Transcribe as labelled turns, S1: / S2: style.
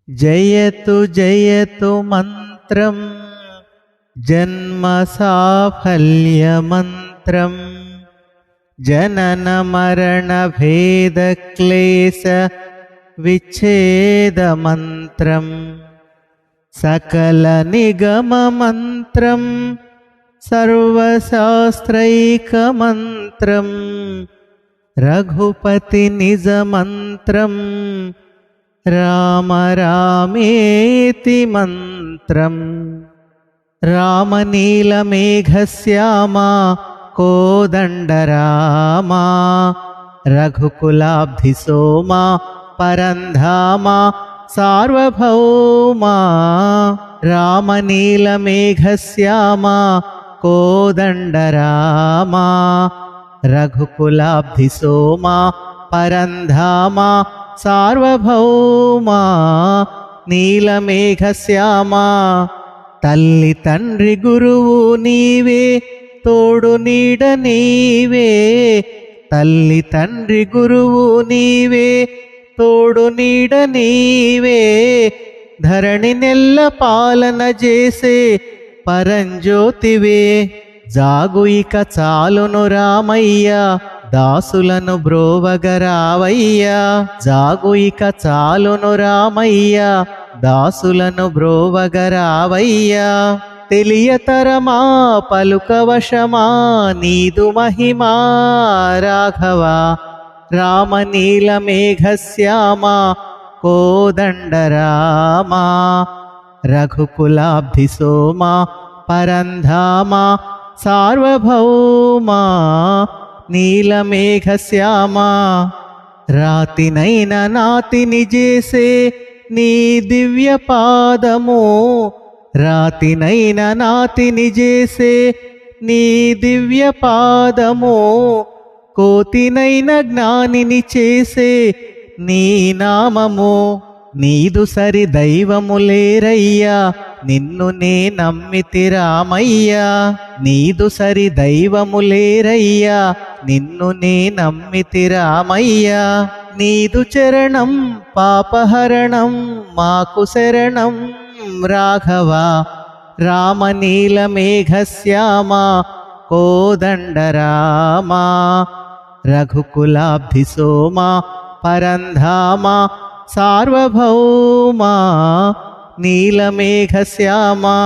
S1: जयतु जयतु मन्त्रं जन्म साफल्यमन्त्रं जनन मरण भेद क्लेश विच्छेदमन्त्रं सकल निगम मन्त्रं सर्वशास्त्रैकमन्त्रं रघुपति निज मन्त्रं राम रामेति मन्त्रं रामनीलमेघश्यामा कोदण्डरामा रघुकुलाब्धिसोमा परन्धामा सार्वभौमा रामनीलमेघश्यामा कोदण्डरामा रघुकुलाब्धिसोमा परन्धामा सार्वभौमा నీలమేఘశ్యామా తల్లి తండ్రి గురువు నీవే తోడు నీడ నీవే తల్లి తండ్రి గురువు నీవే తోడు నీడ నీవే ధరణి నెల్ల పాలన చేసే పరంజ్యోతివే జాగు ఇక చాలును రామయ్య దాసులను బ్రోవగరావయ్యా జాగు ఇక చాలును రామయ్య దాసులను బ్రోవగరావయ్యా తెలియతరమా పలుకవశమా నీదు మహిమా రాఘవ రామనీలమేఘశ్యామా కోదండరామా రఘుకులాబ్ధిసోమా పరంధామా సార్వభౌమా నీలమేఘశ్యామా రాతినైన నాతిని చేసే నీ దివ్య పాదము రాతినైన నాతిని చేసే నీ దివ్య పాదము కోతినైన జ్ఞానిని చేసే నీ నామము నీదు సరి దైవము లేరయ్యా నిన్ను నే నమ్మితి రామయ్యా నీదు సరి దైవము లేరయ్యా నిన్ను నే నమ్మితి రామయ్యా నీదు చరణం పాపహరణం మాకు శరణం రాఘవ రామనీలమేఘశ్యామా కోదండరామా రఘుకులాబ్ధిసోమా పరంధామా సార్వభౌమా నీలమేఘశ్యామా